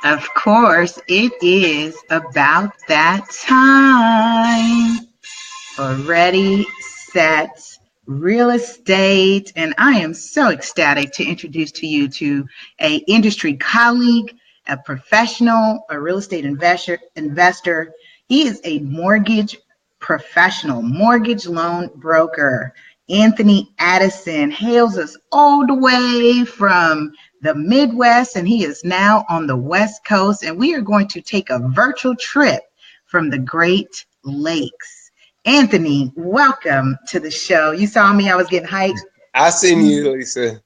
Of course, it is about that time for Ready, Set, Real Estate. And I am so ecstatic to introduce to you to an industry colleague, a professional, a real estate investor. He is a mortgage professional, mortgage loan broker. Anthony Addison hails us all the way from the Midwest, and he is now on the West Coast. And we are going to take a virtual trip from the Great Lakes. Anthony, welcome to the show. You saw me, I was getting hyped. I seen you, Lisa.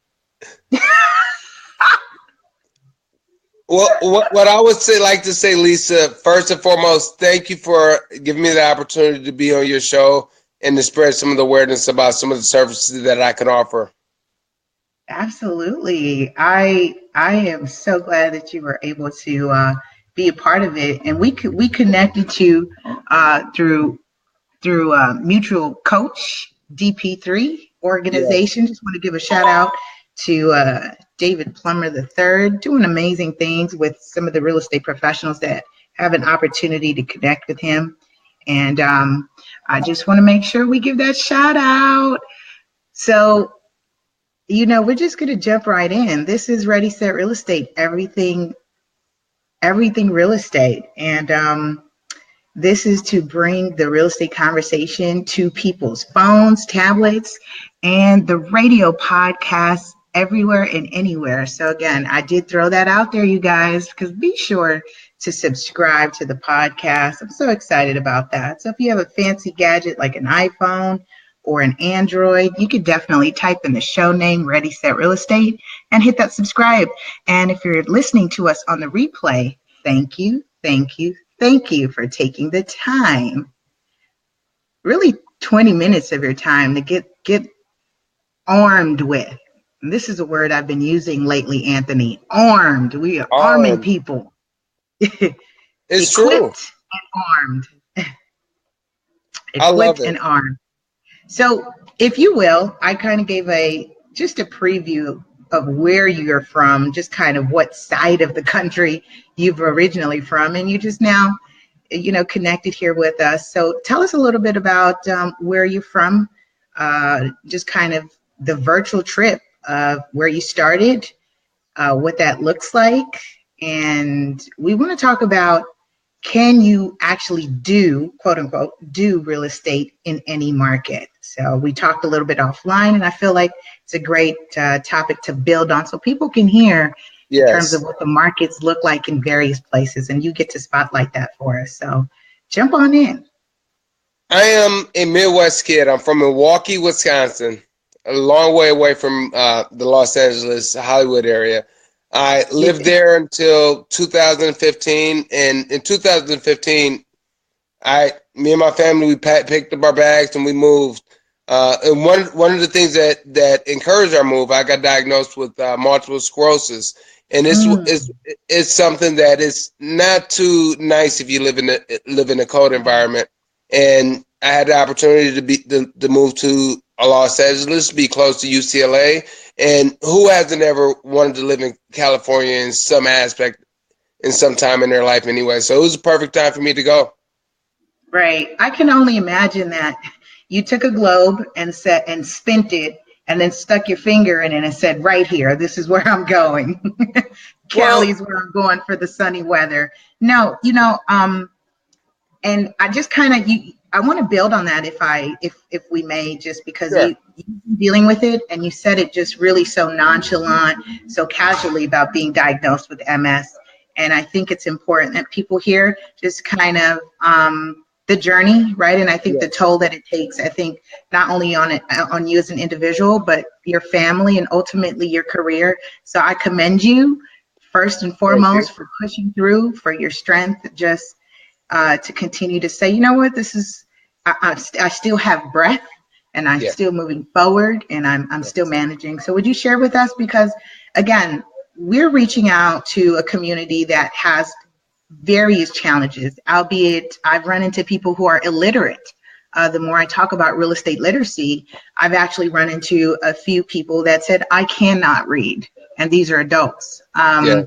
Well, what I would like to say, Lisa, first and foremost, thank you for giving me the opportunity to be on your show and to spread some of the awareness about some of the services that I can offer. Absolutely. I am so glad that you were able to be a part of it, and we connected you through mutual coach DP3 organization. Yes. Just want to give a shout out to David Plummer III, doing amazing things with some of the real estate professionals that have an opportunity to connect with him. And I just want to make sure we give that shout out. So, we're just going to jump right in. This is Ready, Set, Real Estate, everything real estate. And this is to bring the real estate conversation to people's phones, tablets, and the radio podcasts everywhere and anywhere. So again, I did throw that out there, you guys, because be sure to subscribe to the podcast. I'm so excited about that. So if you have a fancy gadget like an iPhone or an Android, you could definitely type in the show name, Ready, Set, Real Estate, and hit that subscribe. And if you're listening to us on the replay, thank you for taking the time, really 20 minutes of your time to get armed with. And this is a word I've been using lately, Anthony. Armed. We are arming people. It's true. Equipped and armed. Equipped and armed. So, if you will, I kind of gave just a preview of where you're from, just kind of what side of the country you've originally from, and you just now, connected here with us. So tell us a little bit about where you're from, just kind of the virtual trip of where you started, what that looks like. And we want to talk about, can you actually do, quote unquote, do real estate in any market? So we talked a little bit offline, and I feel like it's a great topic to build on so people can hear in terms of what the markets look like in various places, and you get to spotlight that for us. So jump on in. I am a Midwest kid. I'm from Milwaukee, Wisconsin, a long way away from the Los Angeles, Hollywood area. I lived there until 2015, and in 2015, me and my family, we picked up our bags and we moved. And one of the things that encouraged our move, I got diagnosed with multiple sclerosis, and it's something that is not too nice if you live in a cold environment. And I had the opportunity to move to Los Angeles, be close to UCLA. And who hasn't ever wanted to live in California in some aspect, in some time in their life anyway? So it was a perfect time for me to go. Right. I can only imagine that you took a globe and spent it and then stuck your finger in it and said, right here, this is where I'm going. Cali's where I'm going for the sunny weather. No, and I just kind of, I want to build on that if we may, just because you're dealing with it, and you said it just really so nonchalant, so casually about being diagnosed with MS. And I think it's important that people hear just kind of the journey, right? And I think the toll that it takes, I think not only on you as an individual, but your family and ultimately your career. So I commend you first and foremost for pushing through, for your strength, just to continue to say, you know what, this is I still have breath, and I'm Yeah. still moving forward, and I'm still managing. So would you share with us, because again, we're reaching out to a community that has various challenges, albeit I've run into people who are illiterate. The more I talk about real estate literacy, I've actually run into a few people that said, I cannot read. And these are adults. Yeah.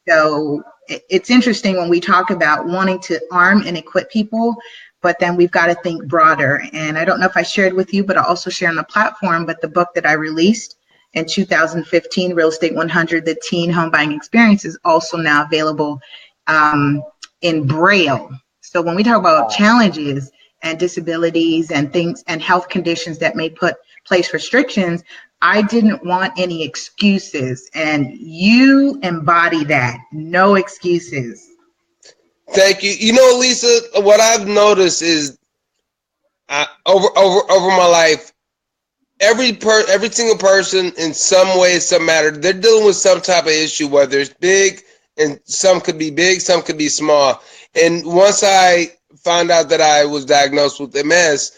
So it's interesting when we talk about wanting to arm and equip people, but then we've got to think broader. And I don't know if I shared with you, but I also share on the platform, but the book that I released in 2015, Real Estate 100, The Teen Home Buying Experience, is also now available in Braille. So when we talk about challenges and disabilities and things and health conditions that may put place restrictions, I didn't want any excuses, and you embody that. No excuses. Thank you. You know, Lisa, what I've noticed is over my life, every single person in some way, some matter, they're dealing with some type of issue, whether it's big, and some could be big, some could be small. And once I found out that I was diagnosed with MS,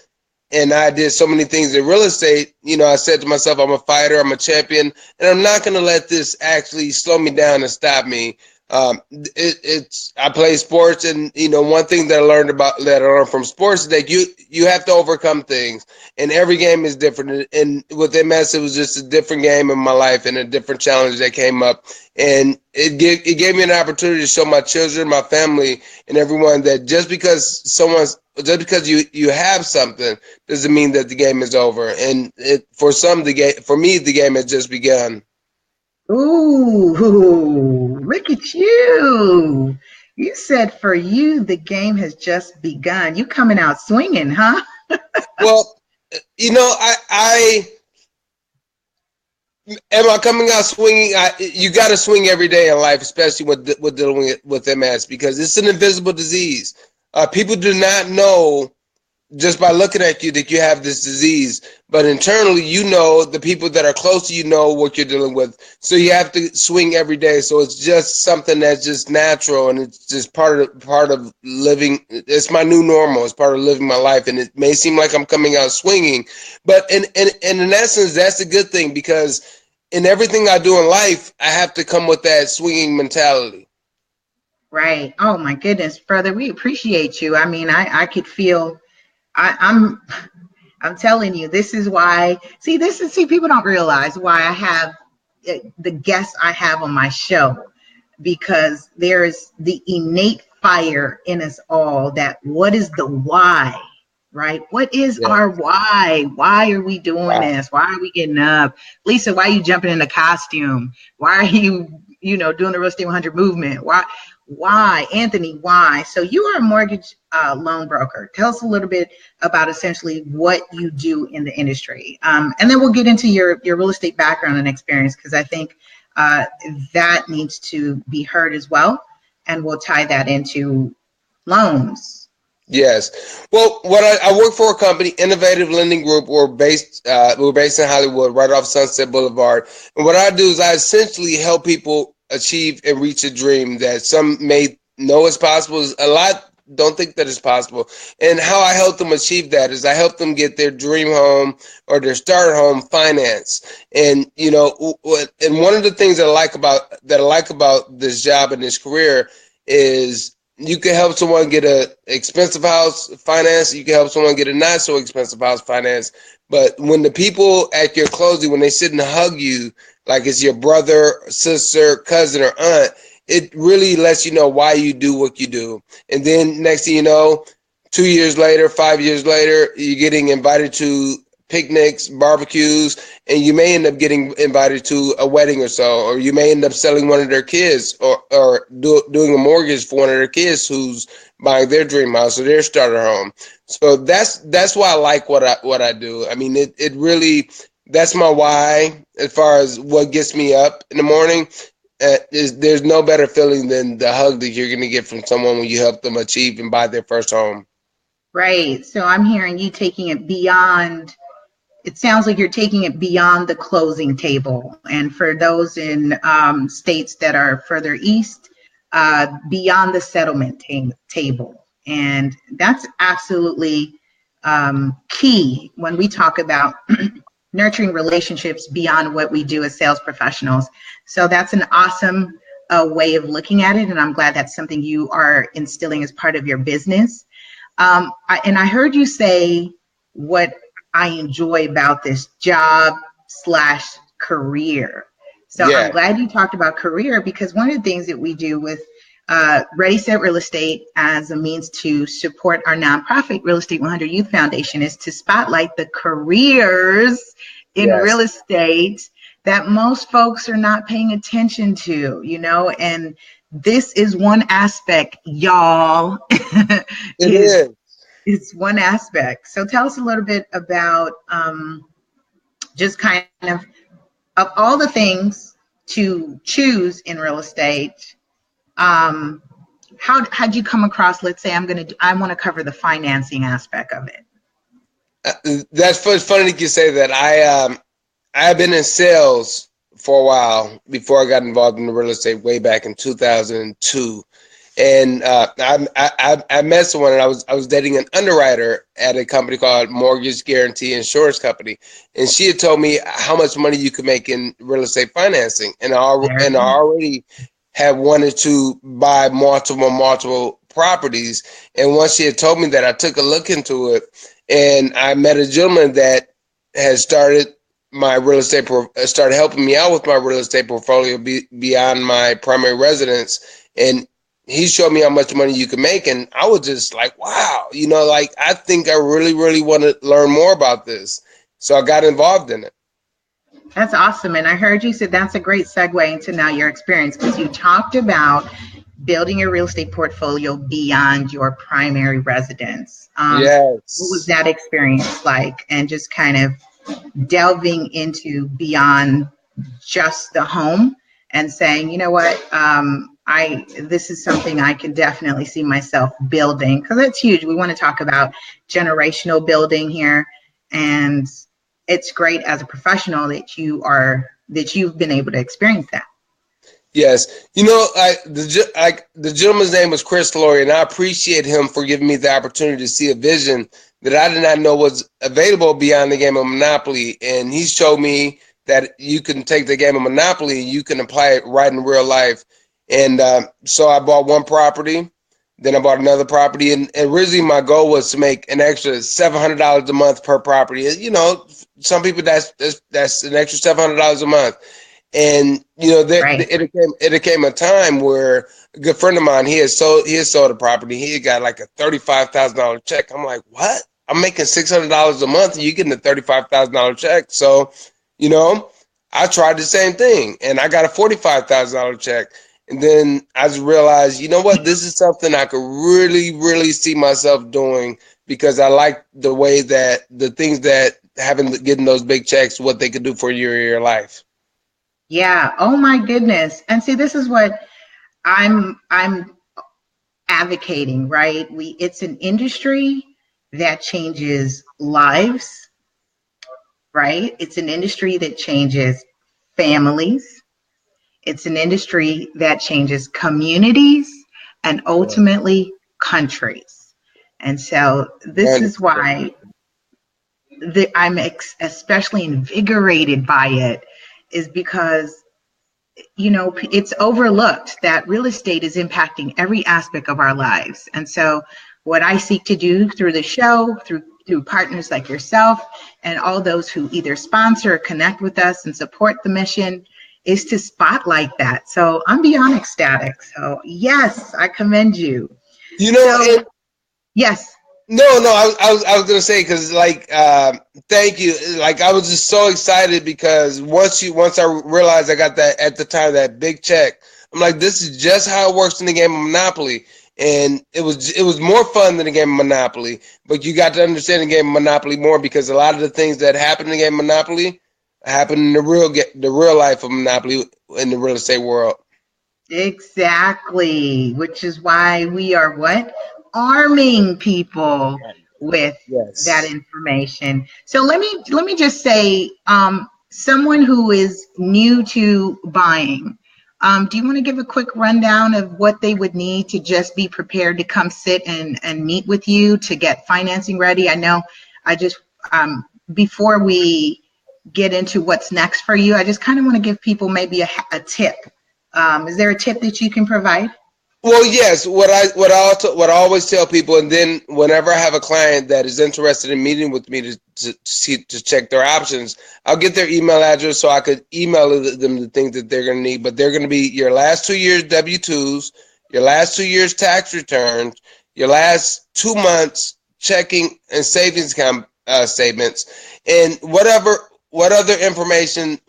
and I did so many things in real estate, I said to myself, I'm a fighter, I'm a champion, and I'm not going to let this actually slow me down and stop me. I play sports, and one thing that I learned from sports is that you have to overcome things, and every game is different. And with MS, it was just a different game in my life and a different challenge that came up, and it gave me an opportunity to show my children, my family, and everyone that just because you have something doesn't mean that the game is over. And for me, the game has just begun. Ooh, look at you. You said for you, the game has just begun. You coming out swinging, huh? Well, I am I coming out swinging. You got to swing every day in life, especially with dealing with MS, because it's an invisible disease. People do not know just by looking at you that you have this disease, but internally, the people that are close to you know what you're dealing with. So you have to swing every day. So it's just something that's just natural, and it's just part of living. It's my new normal. It's part of living my life, and it may seem like I'm coming out swinging, but in essence, that's a good thing, because in everything I do in life, I have to come with that swinging mentality. Right. Oh my goodness, brother, we appreciate you. I mean, I could feel I'm telling you, this is why. See, people don't realize why I have the guests I have on my show, because there is the innate fire in us all. That what is the why, right? What is Yeah. our why? Why are we doing Wow. this? Why are we getting up? Lisa, why are you jumping in a costume? Why are you, doing the Real Estate 100 movement? Why, Anthony? Why? So you are a mortgage loan broker. Tell us a little bit about essentially what you do in the industry, and then we'll get into your real estate background and experience, because I think that needs to be heard as well, and we'll tie that into loans. Yes. Well, I work for a company, Innovative Lending Group. We're based in Hollywood, right off Sunset Boulevard. And what I do is I essentially help people achieve and reach a dream that some may know is possible. A lot don't think that it's possible. And how I help them achieve that is I help them get their dream home or their starter home financed. And and one of the things that I like about this job and this career is you can help someone get a expensive house financed. You can help someone get a not so expensive house financed. But when the people at your closing, when they sit and hug you, like it's your brother, sister, cousin, or aunt, it really lets you know why you do what you do. And then next thing you know, 2 years later, 5 years later, you're getting invited to picnics, barbecues, and you may end up getting invited to a wedding or so, or you may end up selling one of their kids, or doing a mortgage for one of their kids who's buying their dream house or their starter home. So that's why I like what I do. I mean, it really, that's my why as far as what gets me up in the morning. There's no better feeling than the hug that you're going to get from someone when you help them achieve and buy their first home. Right. So I'm hearing you taking it beyond. It sounds like you're taking it beyond the closing table. And for those in states that are further east, beyond the settlement table. And that's absolutely key when we talk about nurturing relationships beyond what we do as sales professionals. So that's an awesome way of looking at it. And I'm glad that's something you are instilling as part of your business. And I heard you say what I enjoy about this job slash career. So Yeah. I'm glad you talked about career, because one of the things that we do with Ready Set Real Estate as a means to support our nonprofit Real Estate 100 Youth Foundation is to spotlight the careers in real Yes. estate that most folks are not paying attention to, and this is one aspect, y'all. It is is. It's one aspect. So tell us a little bit about just kind of all the things to choose in real estate. How'd you come across? Let's say I want to cover the financing aspect of it. That's funny that you say that. I've been in sales for a while before I got involved in the real estate way back in 2002. And I met someone, and I was dating an underwriter at a company called Mortgage Guarantee Insurance Company, and she had told me how much money you could make in real estate financing, and I already had wanted to buy multiple properties. And once she had told me that, I took a look into it, and I met a gentleman that had started helping me out with my real estate portfolio beyond my primary residence, and he showed me how much money you can make, and I was just like, wow, like, I think I really, really want to learn more about this. So I got involved in it. That's awesome. And I heard you said that's a great segue into now your experience, because you talked about building your real estate portfolio beyond your primary residence. What was Yes. that experience like? And just kind of delving into beyond just the home and saying, you know what, this is something I can definitely see myself building, because that's huge. We want to talk about generational building here, and it's great as a professional that you've been able to experience that. Yes. The gentleman's name was Chris Laurie, and I appreciate him for giving me the opportunity to see a vision that I did not know was available beyond the game of Monopoly. And he showed me that you can take the game of Monopoly and you can apply it right in real life. And so I bought one property, then I bought another property, and originally my goal was to make an extra $700 a month per property. Some people that's an extra $700 a month. And Right. it came a time where a good friend of mine, he had sold a property. He had got like a $35,000 check. I'm like, what? I'm making $600 a month, and you getting a $35,000 check. So, I tried the same thing, and I got a $45,000 check. And then I just realized, you know what? This is something I could really, really see myself doing, because I like the way that the things that getting those big checks, what they could do for your life. Yeah. Oh my goodness. And see, this is what I'm advocating, right? It's an industry that changes lives, right? It's an industry that changes families. It's an industry that changes communities and ultimately countries. And so this is why I'm especially invigorated by it, is because it's overlooked that real estate is impacting every aspect of our lives. And so what I seek to do through the show, through partners like yourself and all those who either sponsor or connect with us and support the mission, is to spotlight that. So I'm beyond ecstatic. So yes, I commend you. Yes. No, I was gonna say, because thank you. Like, I was just so excited, because once I realized I got that at the time, that big check, I'm like, this is just how it works in the game of Monopoly. And it was more fun than the game of Monopoly, but you got to understand the game of Monopoly more, because a lot of the things that happen in the game of Monopoly happen in the real life of Monopoly in the real estate world. Exactly, which is why we are arming people with that Yes. information. So let me just say, someone who is new to buying, Do you want to give a quick rundown of what they would need to just be prepared to come sit and meet with you to get financing ready? I know I just, before we get into what's next for you, I just kind of want to give people maybe a tip. Is there a tip that you can provide? Well, yes. What I always tell people, and then whenever I have a client that is interested in meeting with me to check their options, I'll get their email address so I could email them the things that they're going to need. But they're going to be your last 2 years W-2s, your last 2 years tax returns, your last 2 months checking and savings account statements, and what other information,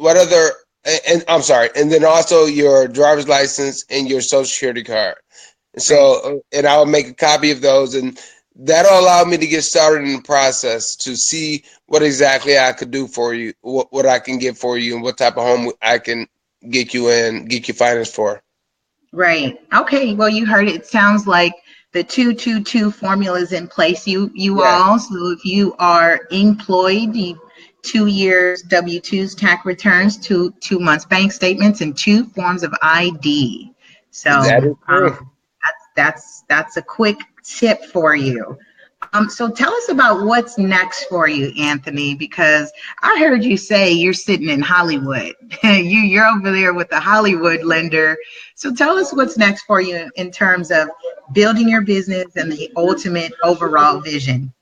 and I'm sorry, and then also your driver's license and your social security card. So, and I'll make a copy of those, and that'll allow me to get started in the process to see what exactly I could do for you, what I can get for you, and what type of home I can get you in, get you financed for. Right. Okay. Well, you heard it. It sounds like the 222 formula is in place. You Yes. all. So if you are employed, 2 years W-2s, tax returns, 2 months bank statements, and 2 forms of ID. That So is true. that's a quick tip for you. So tell us about what's next for you, Anthony, because I heard you say you're sitting in Hollywood. You're over there with the Hollywood lender. So tell us what's next for you in terms of building your business and the ultimate overall vision.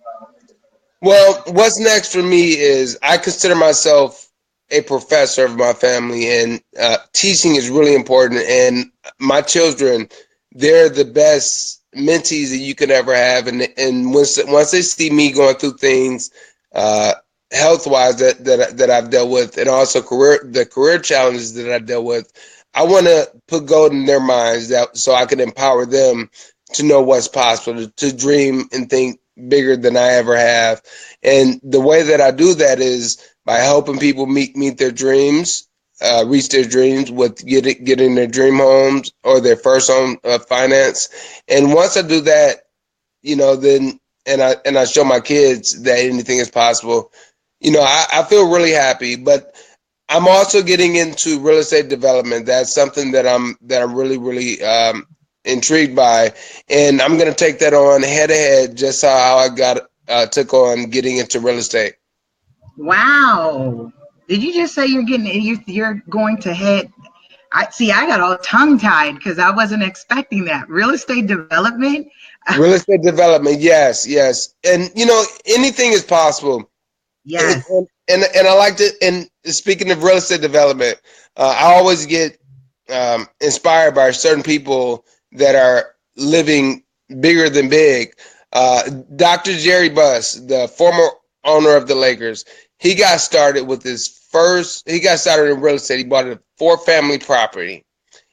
Well, what's next for me is I consider myself a professor of my family, and teaching is really important. And my children, they're the best mentees that you could ever have. And once they see me going through things health wise that I've dealt with, and also the career challenges that I dealt with, I want to put gold in their minds so I can empower them to know what's possible, to dream and think bigger than I ever have. And the way that I do that is by helping people meet their dreams, reach their dreams with getting their dream homes or their first home finance. And once I do that, then I show my kids that anything is possible. I feel really happy. But I'm also getting into real estate development. That's something that I'm really, really intrigued by, and I'm going to take that on head to head, just how I took on getting into real estate. Wow. Did you just say you're going to head? I got all tongue tied because I wasn't expecting that. Real estate development. Real estate development, yes, yes. And anything is possible. Yes. And I like to, and speaking of real estate development, I always get inspired by certain people that are living bigger than big. Dr. Jerry Buss, the former owner of the Lakers, he got started in real estate. He bought a 4-family property,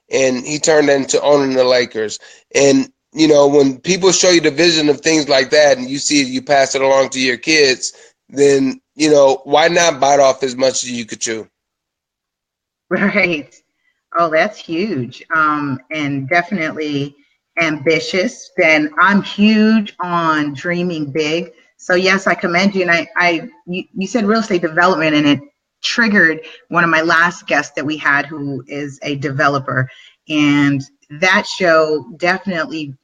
and he turned into owning the Lakers. And, when people show you the vision of things like that, and you see it, you pass it along to your kids, then, why not bite off as much as you could chew? Right. Oh, that's huge. And definitely ambitious. Then I'm huge on dreaming big. So yes, I commend you. And you said real estate development, and it triggered one of my last guests that we had, who is a developer. And that show definitely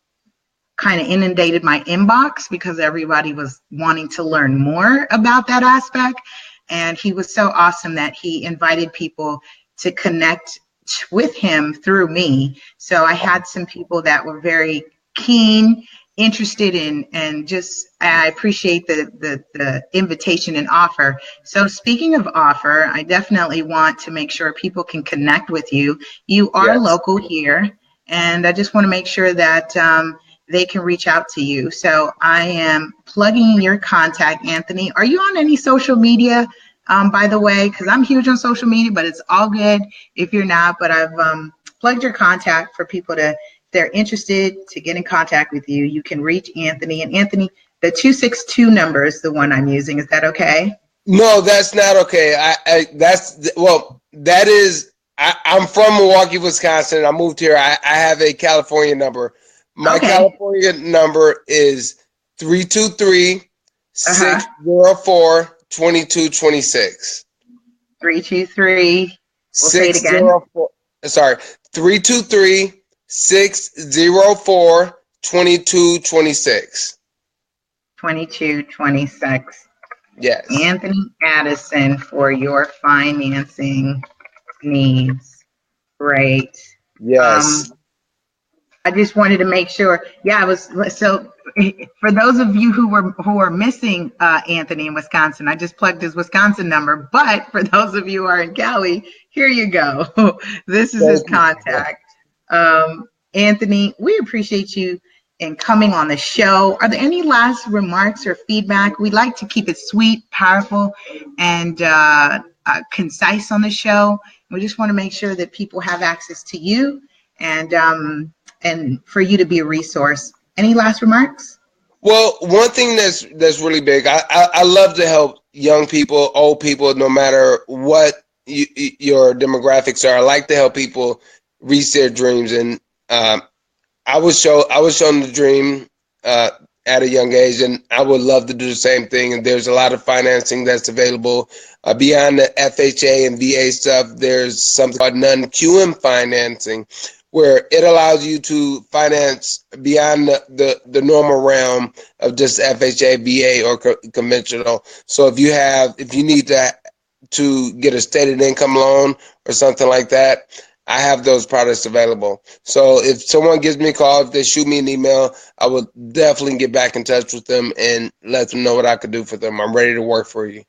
kind of inundated my inbox because everybody was wanting to learn more about that aspect. And he was so awesome that he invited people to connect with him through me. So I had some people that were very keen, interested in, and just I appreciate the invitation and offer. So speaking of offer, I definitely want to make sure people can connect with you. You are Yes. local here, and I just want to make sure that they can reach out to you. So I am plugging in your contact, Anthony. Are you on any social media, by the way? Because I'm huge on social media, but it's all good if you're not. But I've plugged your contact for people if they're interested to get in contact with you. You can reach Anthony. And Anthony, the 262 number is the one I'm using. Is that okay? No, that's not okay. I'm from Milwaukee, Wisconsin. I moved here. I have a California number. My Okay. California number is 323-604-2226. 323. We'll say it again. 604. Sorry, 323-604-2226. 2226. Yes. Anthony Addison for your financing needs. Great. Yes. I just wanted to make sure. Yeah, I was so. For those of you who are missing Anthony in Wisconsin, I just plugged his Wisconsin number. But for those of you who are in Cali, here you go. This is his contact. Anthony, we appreciate you in coming on the show. Are there any last remarks or feedback? We like to keep it sweet, powerful, and concise on the show. We just want to make sure that people have access to you and for you to be a resource. Any last remarks? Well, one thing that's really big, I love to help young people, old people, no matter what your demographics are. I like to help people reach their dreams, and I was shown the dream at a young age, and I would love to do the same thing. And there's a lot of financing that's available beyond the FHA and VA stuff. There's something called non-QM financing, where it allows you to finance beyond the normal realm of just FHA, VA, or conventional. So if you need to get a stated income loan or something like that, I have those products available. So if someone gives me a call, if they shoot me an email, I will definitely get back in touch with them and let them know what I could do for them. I'm ready to work for you.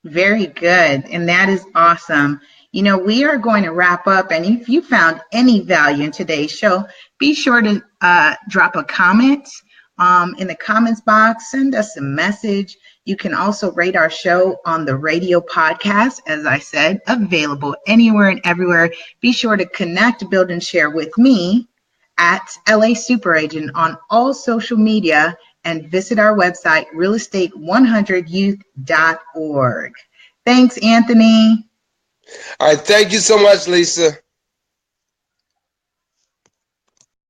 Very good. And that is awesome. We are going to wrap up. And if you found any value in today's show, be sure to drop a comment in the comments box. Send us a message. You can also rate our show on the radio podcast, as I said, available anywhere and everywhere. Be sure to connect, build, and share with me at LA Super Agent on all social media, and visit our website, realestate100youth.org. Thanks, Anthony. All right. Thank you so much, Lisa.